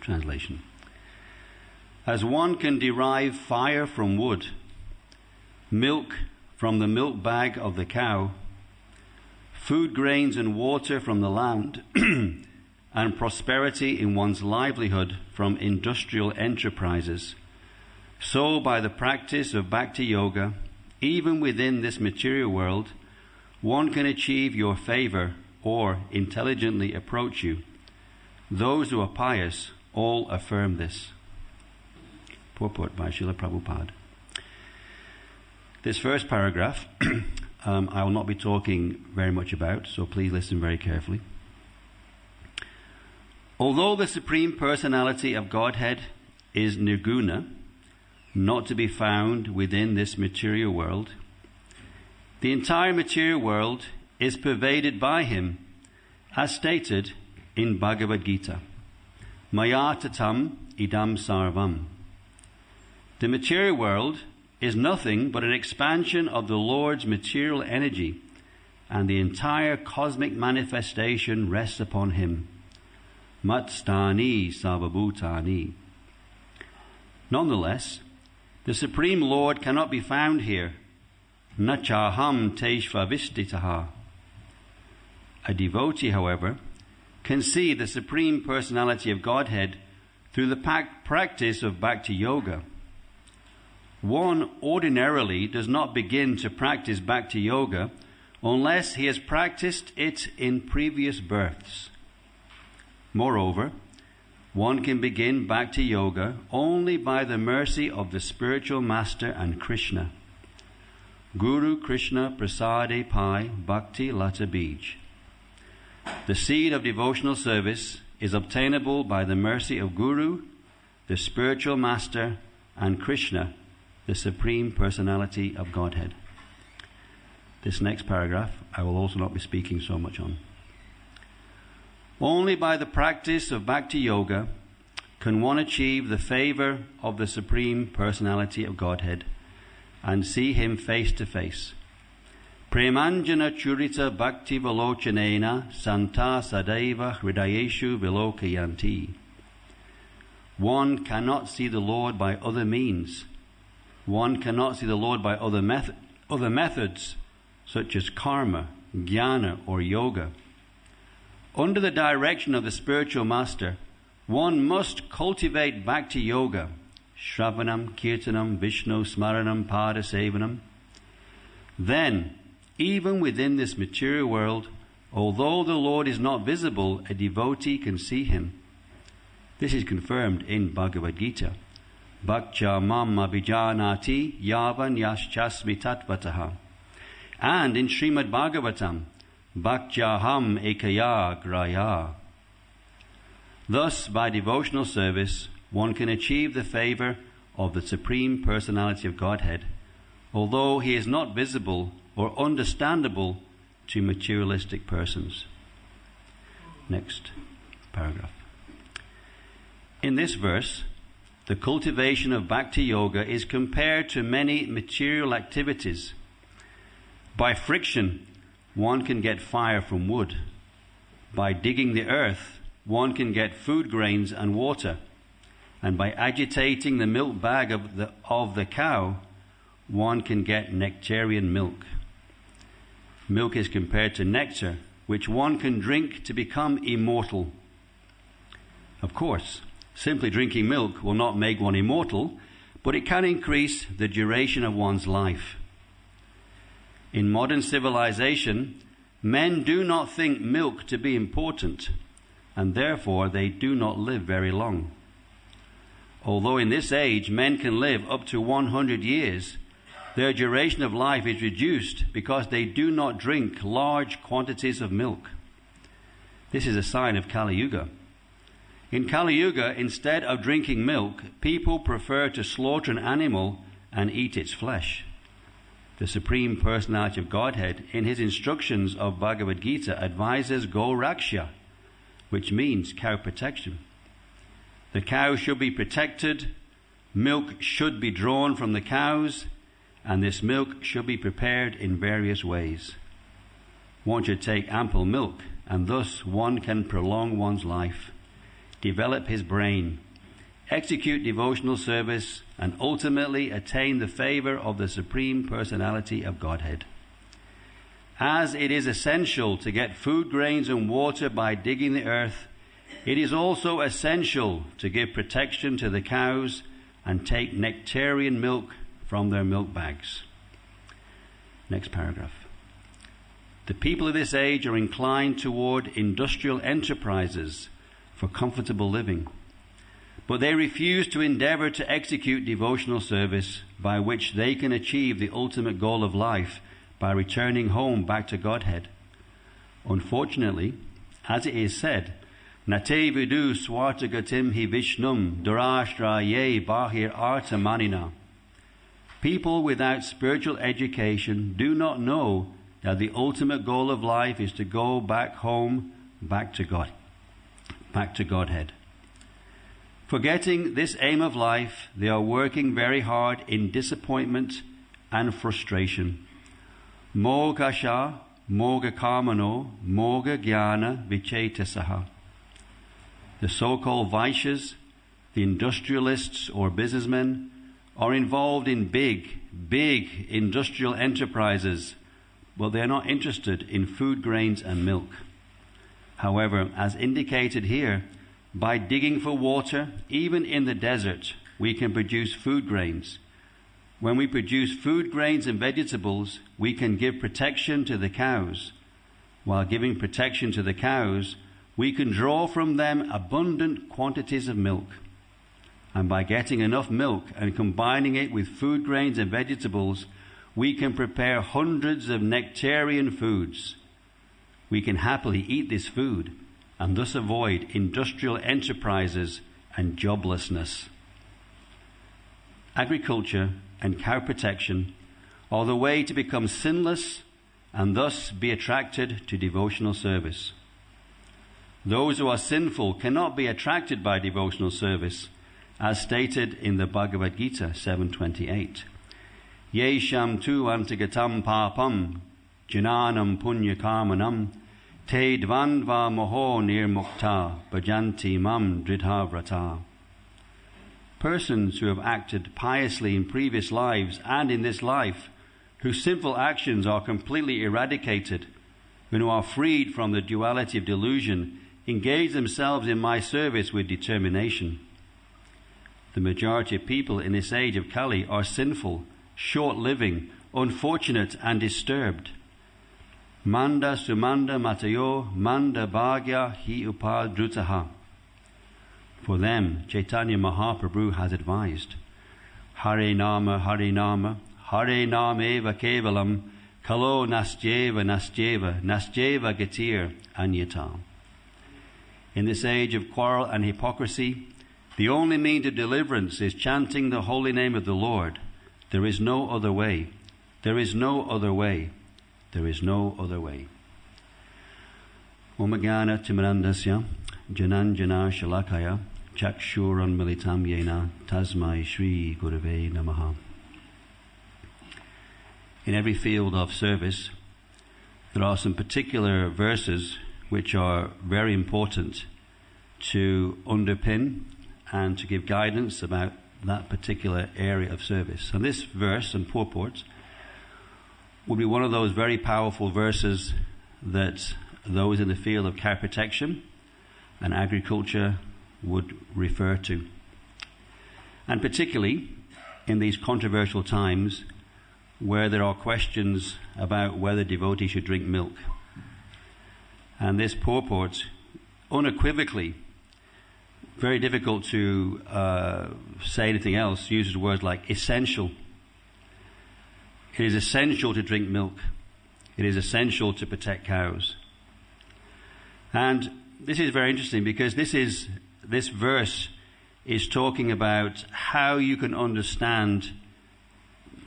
translation. As one can derive fire from wood, milk from the milk bag of the cow, food grains and water from the land, and prosperity in one's livelihood from industrial enterprises, so by the practice of Bhakti Yoga, even within this material world, one can achieve your favor or intelligently approach you. Those who are pious all affirm this. Purport by Srila Prabhupada. This first paragraph I will not be talking very much about, so please listen very carefully. Although the Supreme Personality of Godhead is nirguna, not to be found within this material world, the entire material world is pervaded by him, as stated in Bhagavad Gita. Maya tatam idam sarvam. The material world is nothing but an expansion of the Lord's material energy, and the entire cosmic manifestation rests upon him. Matstani sarvabhutani. Nonetheless, the Supreme Lord cannot be found here. Nachaham teshvavistitaha. A devotee, however, can see the Supreme Personality of Godhead through the practice of Bhakti Yoga. One ordinarily does not begin to practice Bhakti Yoga unless he has practiced it in previous births. Moreover, one can begin Bhakti Yoga only by the mercy of the spiritual master and Krishna. Guru Krishna Prasade Pai Bhakti Lata Bij. The seed of devotional service is obtainable by the mercy of Guru, the spiritual master, and Krishna, the Supreme Personality of Godhead. This next paragraph I will also not be speaking so much on. Only by the practice of Bhakti Yoga can one achieve the favor of the Supreme Personality of Godhead and see him face to face. Premanjana churita bhakti velochanena santa sadaiva hridayeshu vilokayanti. One cannot see the Lord by other means. One cannot see the Lord by other methods, such as karma, jnana, or yoga. Under the direction of the spiritual master, one must cultivate Bhakti Yoga, Shravanam, Kirtanam, Vishnu, Smaranam, Pada Sevanam. Then, even within this material world, although the Lord is not visible, a devotee can see him. This is confirmed in Bhagavad Gita. Bhaktya mam abhijanati yavan yaschasmi tatvataha. And in Srimad Bhagavatam, Bhaktyaham ekaya graya. Thus, by devotional service, one can achieve the favor of the Supreme Personality of Godhead, although he is not visible or understandable to materialistic persons. Next paragraph. In this verse, the cultivation of Bhakti Yoga is compared to many material activities. By friction, one can get fire from wood. By digging the earth, one can get food grains and water. And by agitating the milk bag of the cow, one can get nectarian milk. Milk is compared to nectar, which one can drink to become immortal. Of course, simply drinking milk will not make one immortal, but it can increase the duration of one's life. In modern civilization, men do not think milk to be important, and therefore they do not live very long. Although in this age men can live up to 100 years, their duration of life is reduced because they do not drink large quantities of milk. This is a sign of Kali Yuga. In Kali Yuga, instead of drinking milk, people prefer to slaughter an animal and eat its flesh. The Supreme Personality of Godhead, in his instructions of Bhagavad Gita, advises Goraksha, which means cow protection. The cow should be protected, milk should be drawn from the cows, and this milk should be prepared in various ways. One should take ample milk, and thus one can prolong one's life. develop his brain, execute devotional service, and ultimately attain the favor of the Supreme Personality of Godhead. As it is essential to get food grains and water by digging the earth, it is also essential to give protection to the cows and take nectarian milk from their milk bags. Next paragraph. The people of this age are inclined toward industrial enterprises for comfortable living, but they refuse to endeavor to execute devotional service by which they can achieve the ultimate goal of life by returning home back to Godhead. Unfortunately, as it is said, Nate vidu swartagatim hi vishnum durashtra ye bahir arta manina. People without spiritual education do not know that the ultimate goal of life is to go back home, back to God, back to Godhead. Forgetting this aim of life, they are working very hard in disappointment and frustration. Mogasha, moga kamano, moga jnana vichetasaha. The so-called Vaishyas, the industrialists or businessmen, are involved in big industrial enterprises, but they are not interested in food grains and milk. However, as indicated here, by digging for water, even in the desert, we can produce food grains. When we produce food grains and vegetables, we can give protection to the cows. While giving protection to the cows, we can draw from them abundant quantities of milk. And by getting enough milk and combining it with food grains and vegetables, we can prepare hundreds of nectarian foods. We can happily eat this food and thus avoid industrial enterprises and joblessness. Agriculture and cow protection are the way to become sinless and thus be attracted to devotional service. Those who are sinful cannot be attracted by devotional service, as stated in the Bhagavad Gita 7:28. Yesham tu antagatam papam jananam punya karmanam te dvandva moho nirmukta bhajanti mam dridhavrata. Persons who have acted piously in previous lives and in this life, whose sinful actions are completely eradicated, and who are freed from the duality of delusion, engage themselves in my service with determination. The majority of people in this age of Kali are sinful, short-living, unfortunate and disturbed. Manda sumanda matayo manda bhagya hi upal drutaha. For them, Chaitanya Mahaprabhu has advised, Hare Nama, Hare Nama, Hare Nama eva kevalam, kalo nastyeva nastyeva, nastyeva gatir anyata. In this age of quarrel and hypocrisy, the only means of deliverance is chanting the holy name of the Lord. There is no other way. There is no other way. There is no other way. Om Jnana Timirandasya Jananjana Shalakaya Chakshuran Militam Yena Tasmai Shri Gurave Namaha. In every field of service, there are some particular verses which are very important to underpin and to give guidance about that particular area of service. And this verse and purport would be one of those very powerful verses that those in the field of cow protection and agriculture would refer to. And particularly in these controversial times where there are questions about whether devotees should drink milk. And this purport unequivocally, very difficult to say anything else, uses words like essential. It is essential to drink milk. It is essential to protect cows. And this is very interesting because this verse is talking about how you can understand,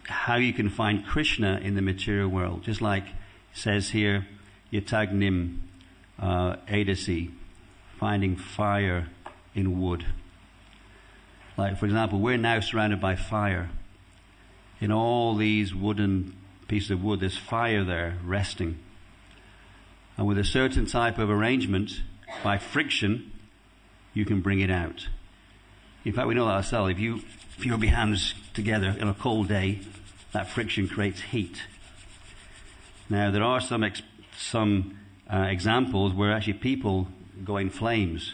how you can find Krishna in the material world. Just like it says here, Yatagnim Edasi, finding fire in wood. Like, for example, we're now surrounded by fire. In all these wooden pieces of wood, there's fire there resting. And with a certain type of arrangement, by friction, you can bring it out. In fact, we know that ourselves. If you rub your hands together on a cold day, that friction creates heat. Now, there are some examples where actually people go in flames.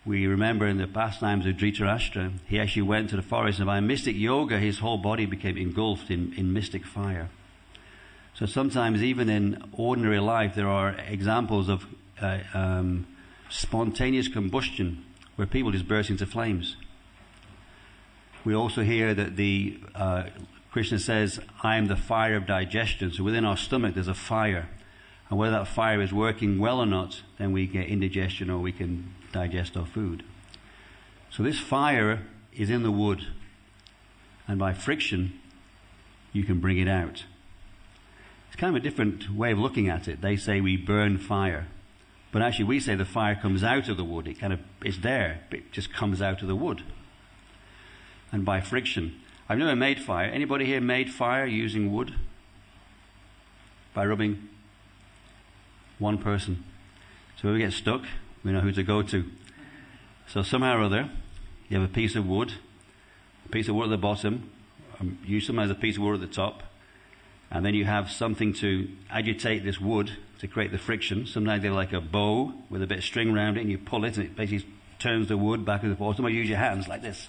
We remember in the pastimes of Dhritarashtra, he actually went to the forest, and by mystic yoga, his whole body became engulfed in mystic fire. So sometimes, even in ordinary life, there are examples of spontaneous combustion where people just burst into flames. We also hear that Krishna says, I am the fire of digestion. So within our stomach there's a fire. And whether that fire is working well or not, then we get indigestion or we can digest our food. So this fire is in the wood. And by friction, you can bring it out. It's kind of a different way of looking at it. They say we burn fire. But actually we say the fire comes out of the wood. It's there, but it just comes out of the wood. And by friction. I've never made fire. Anybody here made fire using wood? By rubbing? One person. So if we get stuck, we know who to go to. So somehow or other, you have a piece of wood at the bottom, you sometimes a piece of wood at the top, and then you have something to agitate this wood to create the friction. Sometimes they're like a bow with a bit of string around it, and you pull it, and it basically turns the wood back and forth. Sometimes you use your hands like this.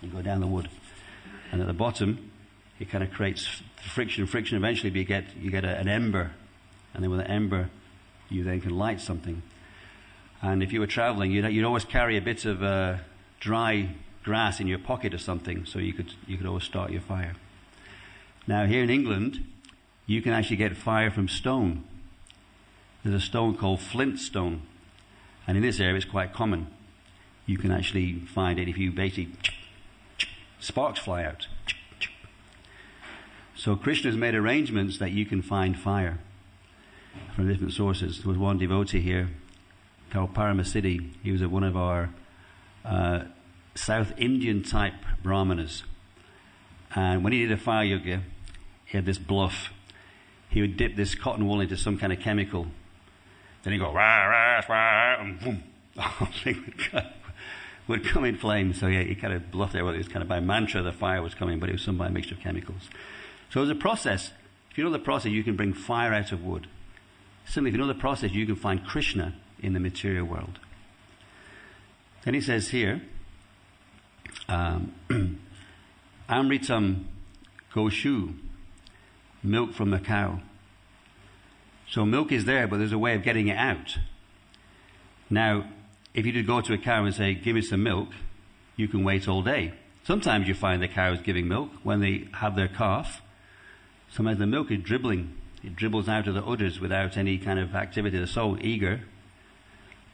You go down the wood. And at the bottom, it kind of creates friction. Friction, eventually you get an ember. And then with an ember, you then can light something. And if you were traveling, you'd always carry a bit of dry grass in your pocket or something, so you could always start your fire. Now here in England, you can actually get fire from stone. There's a stone called flint stone. And in this area it's quite common. You can actually find it if you basically sparks fly out. So Krishna has made arrangements that you can find fire from different sources. There was one devotee here called Paramasiddhi. He was one of our South Indian type brahmanas. And when he did a fire yoga, he had this bluff. He would dip this cotton wool into some kind of chemical. Then he'd go, rah, rah, rah, and boom. The whole thing would come in flames. So yeah, he kind of bluffed there. Well, it was kind of by mantra the fire was coming, but it was some by a mixture of chemicals. So it was a process. If you know the process, you can bring fire out of wood. Similarly, if you know the process, you can find Krishna in the material world. Then he says here, Amritam Goshu, milk from the cow. So milk is there, but there's a way of getting it out. Now, if you did go to a cow and say, give me some milk, you can wait all day. Sometimes you find the cows giving milk when they have their calf. Sometimes the milk is dribbling. It dribbles out of the udders without any kind of activity. They're so eager.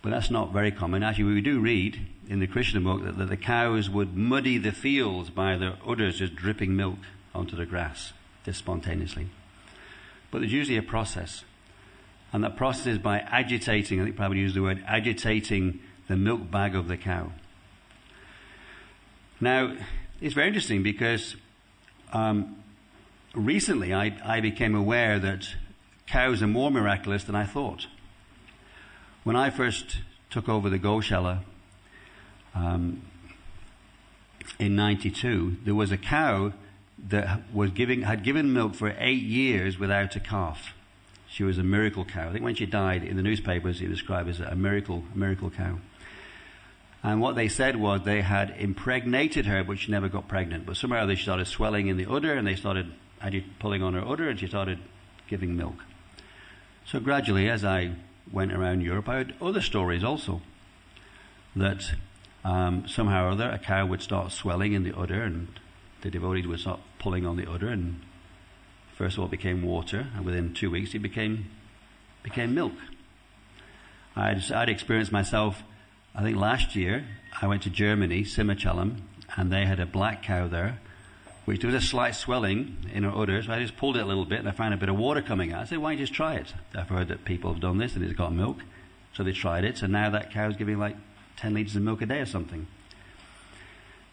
But that's not very common. Actually, we do read in the Krishna book that the cows would muddy the fields by their udders just dripping milk onto the grass, just spontaneously. But there's usually a process. And that process is by agitating, I think probably use the word, agitating the milk bag of the cow. Now, it's very interesting because recently I became aware that cows are more miraculous than I thought. When I first took over the Goshala in 92, there was a cow that had given milk for 8 years without a calf. She was a miracle cow. I think when she died, in the newspapers, it was described as a miracle cow. And what they said was they had impregnated her, but she never got pregnant. But somehow they started swelling in the udder, and they started pulling on her udder, and she started giving milk. So gradually, as I went around Europe, I heard other stories also, that somehow or other a cow would start swelling in the udder, and the devotees would start pulling on the udder, and first of all it became water, and within 2 weeks it became milk. I'd experienced myself, I think last year, I went to Germany, Simmerchalam, and they had a black cow there, which there was a slight swelling in her udder, so I just pulled it a little bit, and I found a bit of water coming out. I said, why don't you just try it? I've heard that people have done this, and it's got milk. So they tried it, so now that cow's giving like 10 litres of milk a day or something.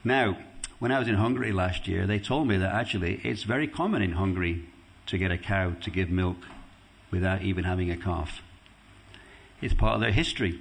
Now, when I was in Hungary last year, they told me that actually it's very common in Hungary to get a cow to give milk without even having a calf. It's part of their history.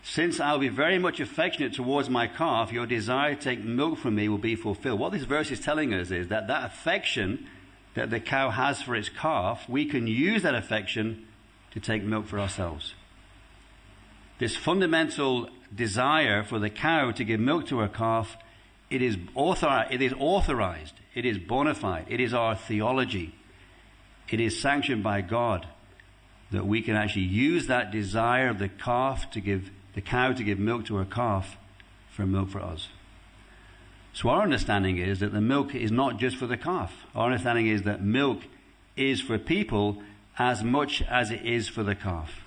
Since I'll be very much affectionate towards my calf, your desire to take milk from me will be fulfilled. What this verse is telling us is that affection that the cow has for its calf, we can use that affection to take milk for ourselves. This fundamental desire for the cow to give milk to her calf, it is authorized, it is bona fide, it is our theology. It is sanctioned by God that we can actually use that desire of the cow to give milk to her calf for milk for us. So our understanding is that the milk is not just for the calf. Our understanding is that milk is for people as much as it is for the calf.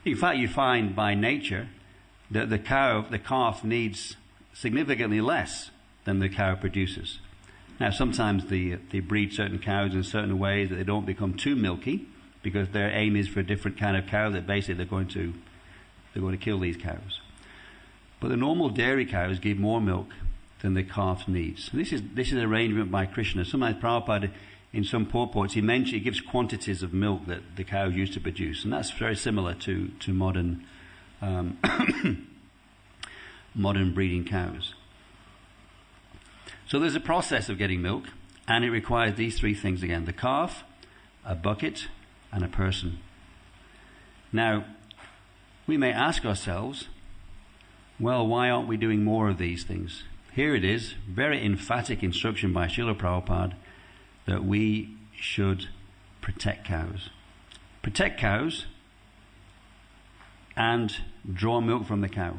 In fact, you find by nature that the calf needs significantly less than the cow produces. Now, sometimes they breed certain cows in certain ways that they don't become too milky, because their aim is for a different kind of cow that basically they're going to kill these cows. But the normal dairy cows give more milk than the calf needs. This is an arrangement by Krishna. Sometimes Prabhupada, in some purports, he gives quantities of milk that the cows used to produce, and that's very similar to modern modern breeding cows. So there's a process of getting milk, and it requires these three things again: the calf, a bucket, and a person. Now, we may ask ourselves, well, why aren't we doing more of these things? Here it is, very emphatic instruction by Srila Prabhupada that we should protect cows. Protect cows and draw milk from the cow.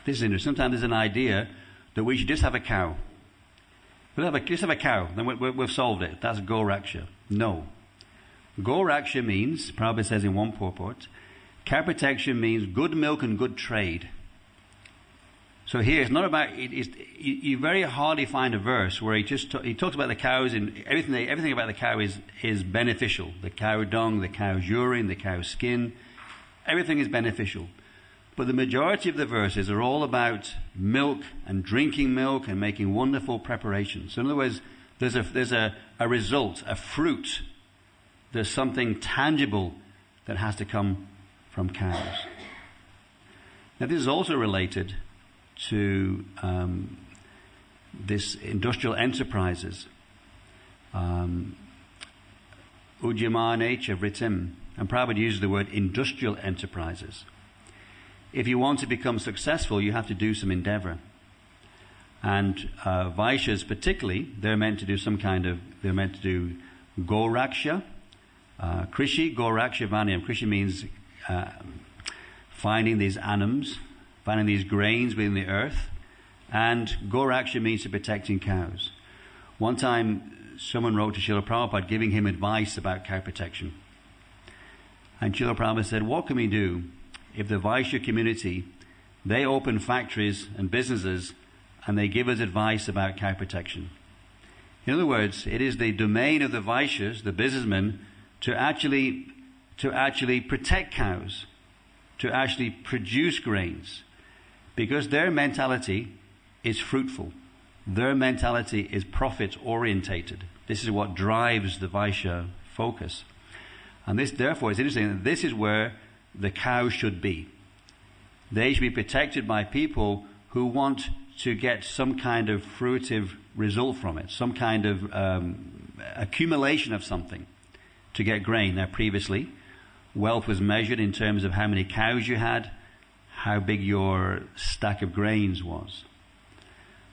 This is interesting. Sometimes there's an idea that we should just have a cow. Just have a cow, then we've solved it. That's Goraksha. No. Goraksha means, Prabhupada says in one purport, cow protection means good milk and good trade. So here it's not about, you very hardly find a verse where he talks about the cows, and everything about the cow is beneficial. The cow dung, the cow's urine, the cow's skin, everything is beneficial. But the majority of the verses are all about milk and drinking milk and making wonderful preparations. So in other words, there's a result, a fruit. There's something tangible that has to come from cows. Now this is also related to this industrial enterprises. Ujjimane cha vritim. And Prabhupada uses the word industrial enterprises. If you want to become successful, you have to do some endeavor. And Vaishyas particularly, they're meant to do Goraksha, Krishi, Goraksha, Vanyam. Krishi means finding these anims, finding these grains within the earth. And Goraksha means to protecting cows. One time, someone wrote to Srila Prabhupada giving him advice about cow protection. And Srila Prabhupada said, what can we do if the Vaishya community, they open factories and businesses and they give us advice about cow protection? In other words, it is the domain of the Vaishyas, the businessmen, to actually protect cows, to actually produce grains, because their mentality is fruitful. Their mentality is profit orientated. This is what drives the Vaishya focus. And this, therefore, is interesting that this is where the cows should be. They should be protected by people who want to get some kind of fruitive result from it, some kind of accumulation of something to get grain. Now, previously, wealth was measured in terms of how many cows you had, how big your stack of grains was.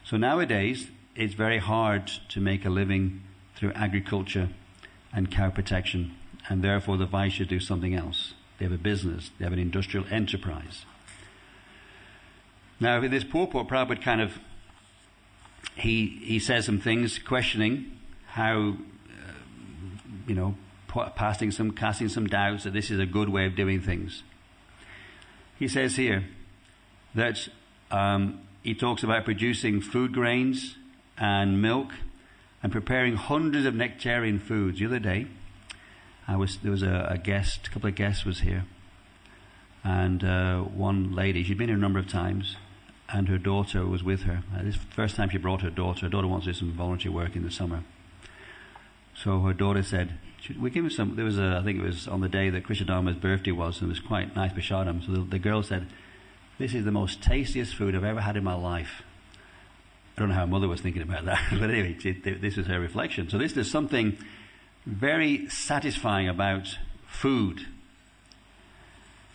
So nowadays, it's very hard to make a living through agriculture and cow protection, and therefore the Vaishyas do something else. They have a business, they have an industrial enterprise. Now, in this purport, Prabhupada kind of, he says some things questioning how, casting some doubts that this is a good way of doing things. He says here that he talks about producing food grains and milk and preparing hundreds of nectarian foods. The other day, there was a couple of guests was here, and one lady, she'd been here a number of times, and her daughter was with her. This is the first time she brought her daughter. Her daughter wants to do some volunteer work in the summer. So her daughter said, should we give him some? I think it was on the day that Krishnadharma's birthday was, and it was quite nice prasadam. So the girl said, This is the most tastiest food I've ever had in my life. I don't know how mother was thinking about that, but anyway, this was her reflection. So there's something very satisfying about food.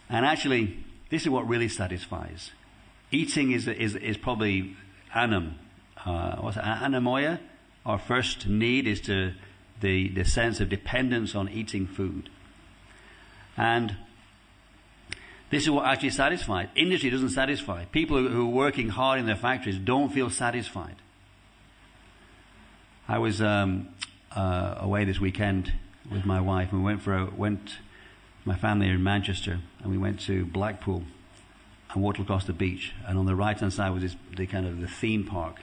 And actually, this is what really satisfies. Eating is probably anamoia. Our first need is the sense of dependence on eating food. And this is what actually satisfies. Industry doesn't satisfy. People who are working hard in their factories don't feel satisfied. I was away this weekend with my wife, and my family are in Manchester, and we went to Blackpool and walked across the beach. And on the right-hand side was the theme park.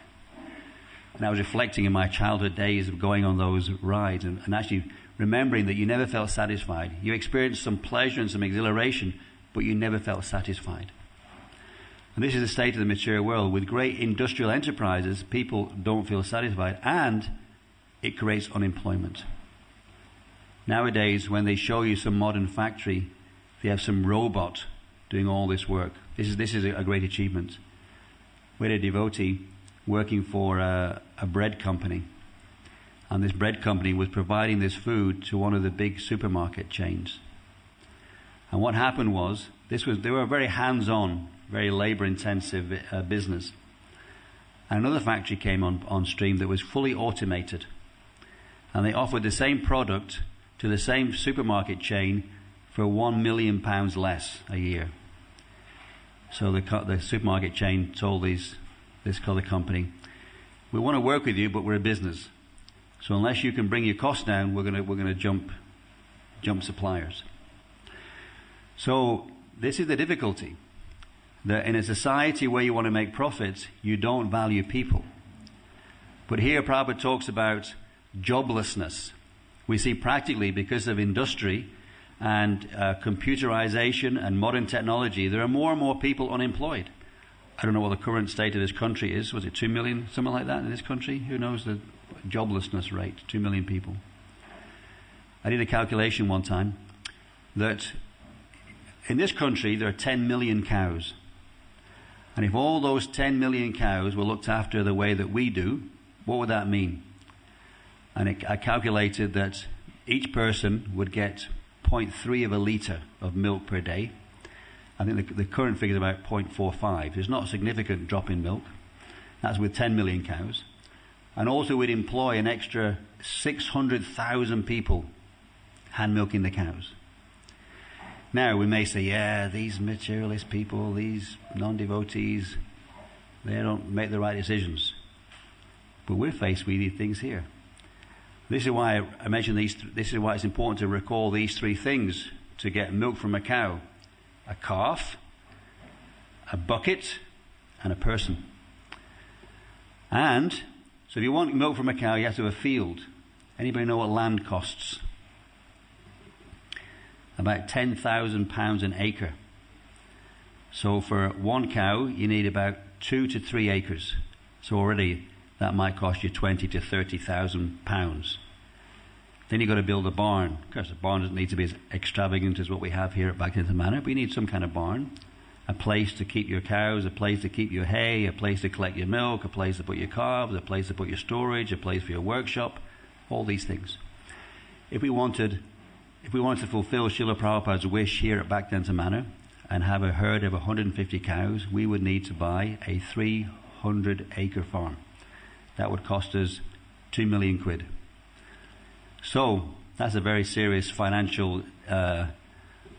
And I was reflecting in my childhood days of going on those rides and actually remembering that you never felt satisfied. You experienced some pleasure and some exhilaration, but you never felt satisfied. And this is the state of the mature world. With great industrial enterprises, people don't feel satisfied, and it creates unemployment. Nowadays, when they show you some modern factory, they have some robot doing all this work. This is a great achievement. We had a devotee working for a bread company, and this bread company was providing this food to one of the big supermarket chains. And what happened was, they were a very hands-on, very labor-intensive business. And another factory came on stream that was fully automated. And they offered the same product to the same supermarket chain for £1 million less a year. So the supermarket chain told this other company, we want to work with you, but we're a business. So unless you can bring your costs down, we're going to jump suppliers. So this is the difficulty, that in a society where you want to make profits, you don't value people. But here Prabhupada talks about joblessness. We see practically, because of industry and computerization and modern technology, there are more and more people unemployed. I don't know what the current state of this country is. Was it 2 million, something like that in this country? Who knows the joblessness rate? 2 million people. I did a calculation one time that in this country there are 10 million cows. And if all those 10 million cows were looked after the way that we do, what would that mean? And I calculated that each person would get 0.3 of a litre of milk per day. I think the current figure is about 0.45. There's not a significant drop in milk. That's with 10 million cows. And also we'd employ an extra 600,000 people hand milking the cows. Now we may say, yeah, these materialist people, these non-devotees, they don't make the right decisions. But we're faced with these things here. This is why I mentioned these. This is why it's important to recall these three things to get milk from a cow: a calf, a bucket, and a person. And so if you want milk from a cow, you have to have a field. Anybody know what land costs? About £10,000 an acre. So for one cow, you need about 2 to 3 acres. So already that might cost you £20,000 to £30,000. Then you've got to build a barn. Of course, a barn doesn't need to be as extravagant as what we have here at Bhaktivedanta Manor, but you need some kind of barn. A place to keep your cows, a place to keep your hay, a place to collect your milk, a place to put your calves, a place to put your storage, a place for your workshop, all these things. If we wanted to fulfill Srila Prabhupada's wish here at Bhaktivedanta Manor and have a herd of 150 cows, we would need to buy a 300-acre farm. That would cost us 2 million quid. So that's a very serious financial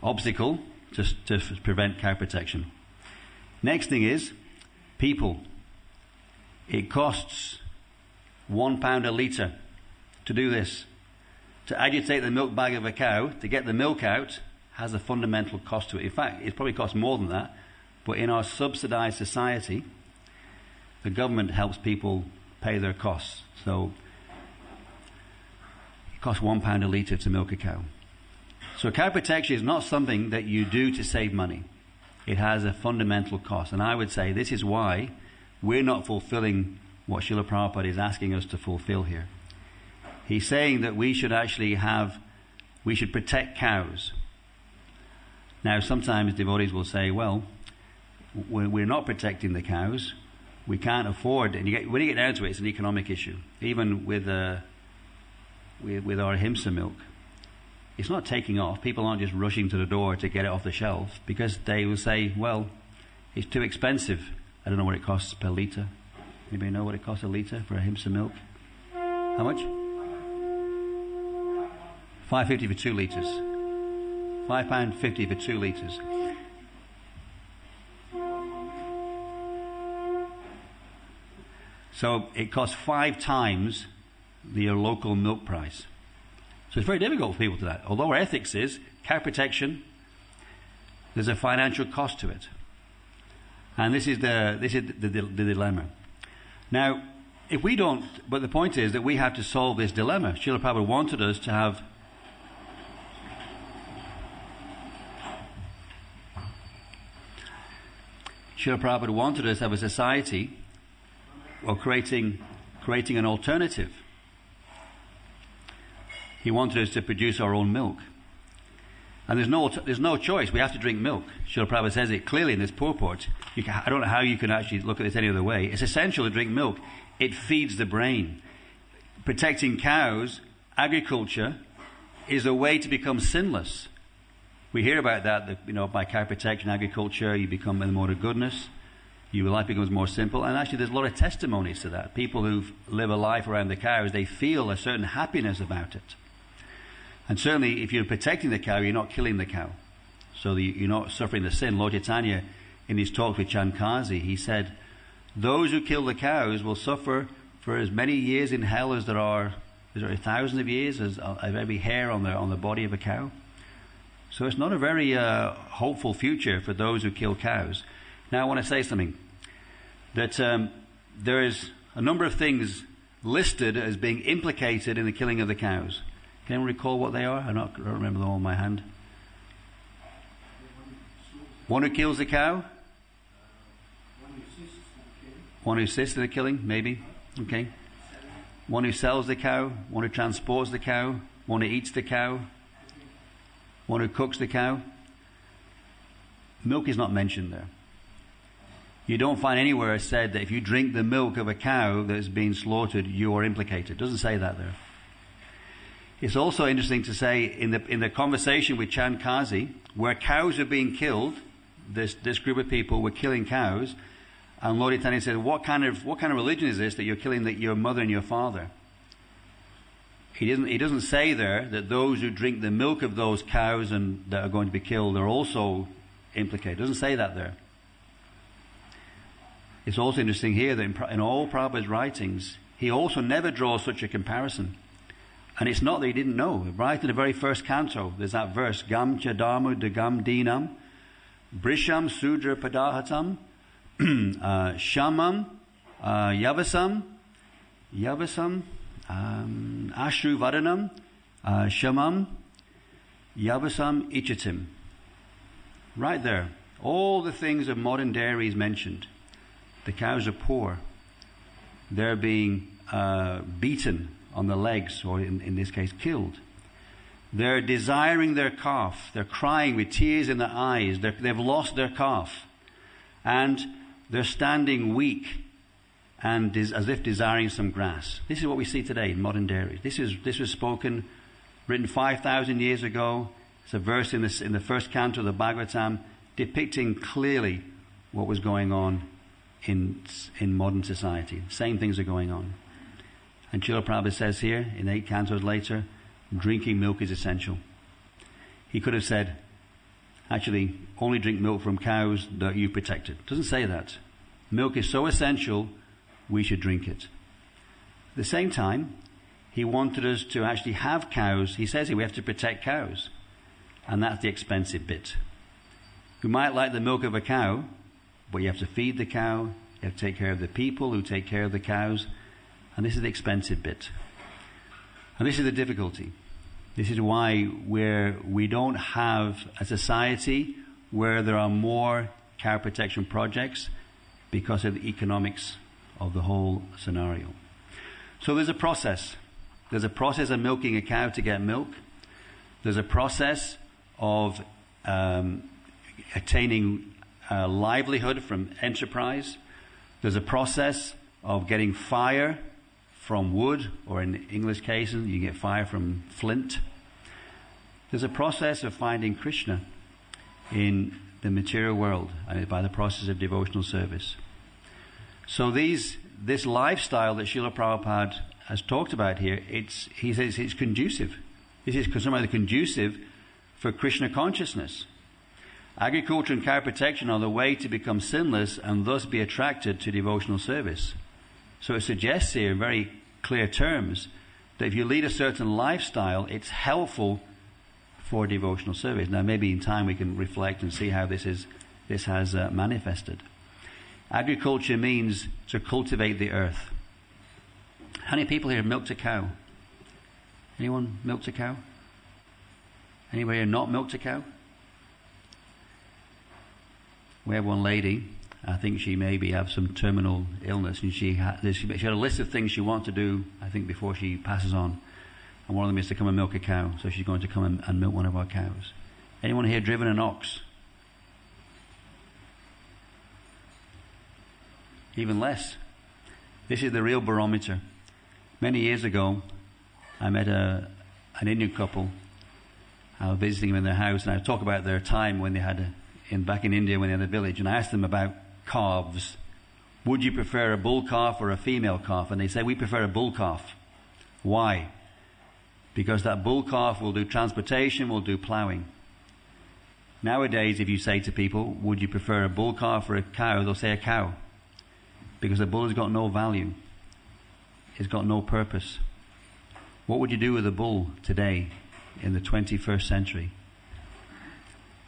obstacle to prevent cow protection. Next thing is people. It costs £1 a litre to do this. To agitate the milk bag of a cow, to get the milk out, has a fundamental cost to it. In fact, it probably costs more than that. But in our subsidized society, the government helps people pay their costs. So it costs £1 a litre to milk a cow. So cow protection is not something that you do to save money. It has a fundamental cost. And I would say this is why we're not fulfilling what Srila Prabhupada is asking us to fulfill here. He's saying that we should protect cows. Now sometimes devotees will say, well, we're not protecting the cows. We can't afford, and when you get down to it, it's an economic issue. Even with our Ahimsa milk, it's not taking off. People aren't just rushing to the door to get it off the shelf because they will say, well, it's too expensive. I don't know what it costs per litre. Anybody know what it costs a litre for Ahimsa milk? How much? £5.50 for 2 litres. £5.50 for 2 litres. So it costs 5 times the local milk price. So it's very difficult for people to that. Although our ethics is cow protection, there's a financial cost to it. And this is the dilemma. Now, if we don't, but the point is that we have to solve this dilemma. Srila Prabhupada wanted us to have Srila Prabhupada wanted us to have a society or creating an alternative. He wanted us to produce our own milk. And there's no choice. We have to drink milk. Srila Prabhupada says it clearly in this purport. I don't know how you can actually look at this any other way. It's essential to drink milk. It feeds the brain. Protecting cows, agriculture, is a way to become sinless. We hear about that by cow protection, agriculture, you become in the mode of goodness. Your life becomes more simple. And actually there's a lot of testimonies to that. People who live a life around the cows, they feel a certain happiness about it. And certainly if you're protecting the cow, you're not killing the cow. So you're not suffering the sin. Lord Chaitanya, in his talk with Chankazi, he said, those who kill the cows will suffer for as many years in hell as there are 1,000 of years of every hair on the body of a cow. So it's not a very hopeful future for those who kill cows. Now I want to say something. That there is a number of things listed as being implicated in the killing of the cows. Can anyone recall what they are? I don't remember them all in my hand. One who kills the cow? One who assists in the killing, maybe. Okay. One who sells the cow. One who transports the cow. One who eats the cow. One who cooks the cow. Milk is not mentioned there. You don't find anywhere said that if you drink the milk of a cow that has been slaughtered, you are implicated. It doesn't say that there. It's also interesting to say in the conversation with Chankazi, where cows are being killed, this group of people were killing cows, and Lord Chaitanya said, what kind of religion is this that you're killing your mother and your father? He doesn't say there that those who drink the milk of those cows and that are going to be killed are also implicated. It doesn't say that there. It's also interesting here that in all Prabhupada's writings, he also never draws such a comparison. And it's not that he didn't know. Right in the very first canto, there's that verse, Gam chadamu dagam dinam, brisham sudra padahatam, shamam, yavasam, ashru vadanam, shamam, yavasam ichatim. Right there. All the things of modern dairy is mentioned. The cows are poor. They're being beaten on the legs, or in this case, killed. They're desiring their calf. They're crying with tears in their eyes. They've lost their calf. And they're standing weak and as if desiring some grass. This is what we see today in modern dairy. This was spoken, written 5,000 years ago. It's a verse in the first canto of the Bhagavatam depicting clearly what was going on in modern society. Same things are going on. And Srila Prabhupada says here, in 8 cantos later, drinking milk is essential. He could have said, actually, only drink milk from cows that you protected. Doesn't say that. Milk is so essential, we should drink it. At the same time, he wanted us to actually have cows. He says here we have to protect cows. And that's the expensive bit. You might like the milk of a cow, but you have to feed the cow, you have to take care of the people who take care of the cows, and this is the expensive bit. And this is the difficulty. This is why we don't have a society where there are more cow protection projects, because of the economics of the whole scenario. So there's a process. There's a process of milking a cow to get milk. There's a process of attaining livelihood from enterprise. There's a process of getting fire from wood, or in English cases, you get fire from flint. There's a process of finding Krishna in the material world, and by the process of devotional service. So this lifestyle that Srila Prabhupada has talked about here, he says it's conducive. This is somehow conducive for Krishna consciousness. Agriculture and cow protection are the way to become sinless and thus be attracted to devotional service. So it suggests here in very clear terms that if you lead a certain lifestyle, it's helpful for devotional service. Now maybe in time we can reflect and see how this has manifested. Agriculture means to cultivate the earth. How many people here have milked a cow? Anyone milked a cow? Anybody here not milked a cow? We have one lady, I think she maybe have some terminal illness, and she had a list of things she wants to do, I think, before she passes on. And one of them is to come and milk a cow. So she's going to come and milk one of our cows. Anyone here driven an ox? Even less. This is the real barometer. Many years ago, I met an Indian couple. I was visiting them in their house, and I talk about their time when they had back in India when they had a village, and I asked them about calves. Would you prefer a bull calf or a female calf? And they said, we prefer a bull calf. Why? Because that bull calf will do transportation, will do plowing. Nowadays, if you say to people, would you prefer a bull calf or a cow? They'll say a cow. Because a bull has got no value. It's got no purpose. What would you do with a bull today in the 21st century?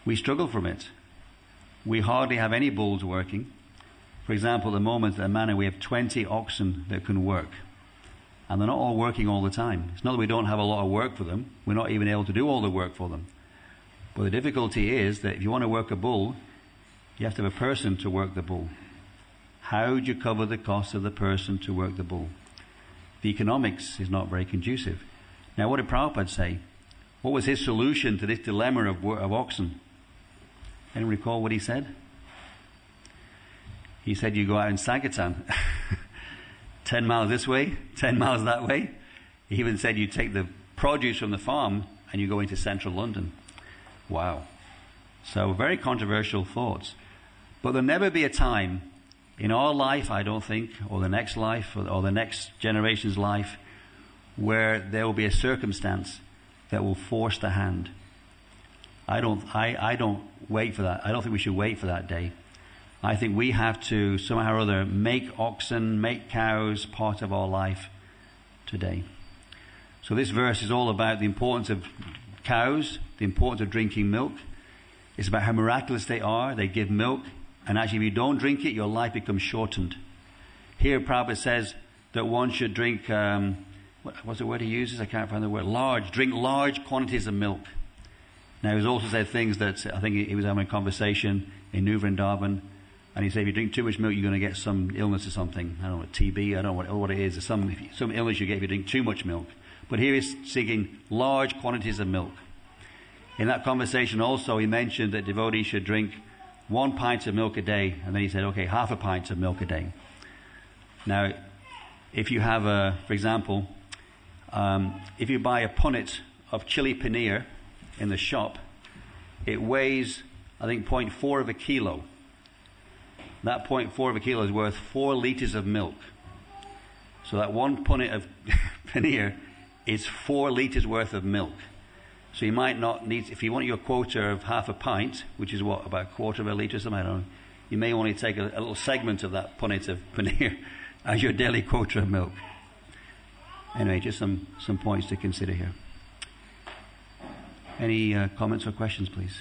We struggle from it. We hardly have any bulls working. For example, at the moment at Manor we have 20 oxen that can work. And they're not all working all the time. It's not that we don't have a lot of work for them. We're not even able to do all the work for them. But the difficulty is that if you want to work a bull, you have to have a person to work the bull. How do you cover the cost of the person to work the bull? The economics is not very conducive. Now, what did Prabhupada say? What was his solution to this dilemma of oxen? Anyone recall what he said? He said you go out in Sankirtan, 10 miles this way, 10 miles that way. He even said you take the produce from the farm and you go into central London. Wow. So very controversial thoughts. But there'll never be a time in our life, I don't think, or the next life, or the next generation's life, where there will be a circumstance that will force the hand. I don't wait for that. I don't think we should wait for that day. I think we have to somehow or other make oxen, make cows part of our life today. So this verse is all about the importance of cows, the importance of drinking milk. It's about how miraculous they are. They give milk. And actually, if you don't drink it, your life becomes shortened. Here, Prabhupada says that one should drink, what's the word he uses? I can't find the word. Drink large quantities of milk. Now, he's also said things that, I think he was having a conversation in New Vrindavan, and he said if you drink too much milk, you're going to get some illness or something. I don't know, TB, I don't know what it is. There's some illness you get if you drink too much milk. But here he's seeking large quantities of milk. In that conversation also, he mentioned that devotees should drink 1 pint of milk a day, and then he said, okay, half a pint of milk a day. Now, if you have for example, if you buy a punnet of chili paneer in the shop, it weighs, I think, 0.4 of a kilo. That 0.4 of a kilo is worth 4 liters of milk. So that 1 punnet of paneer is 4 liters worth of milk. So you might not need, if you want your quota of half a pint, which is what, about a quarter of a litre or something, I don't know, you may only take a little segment of that punnet of paneer as your daily quota of milk. Anyway, just some points to consider here. Any comments or questions, please?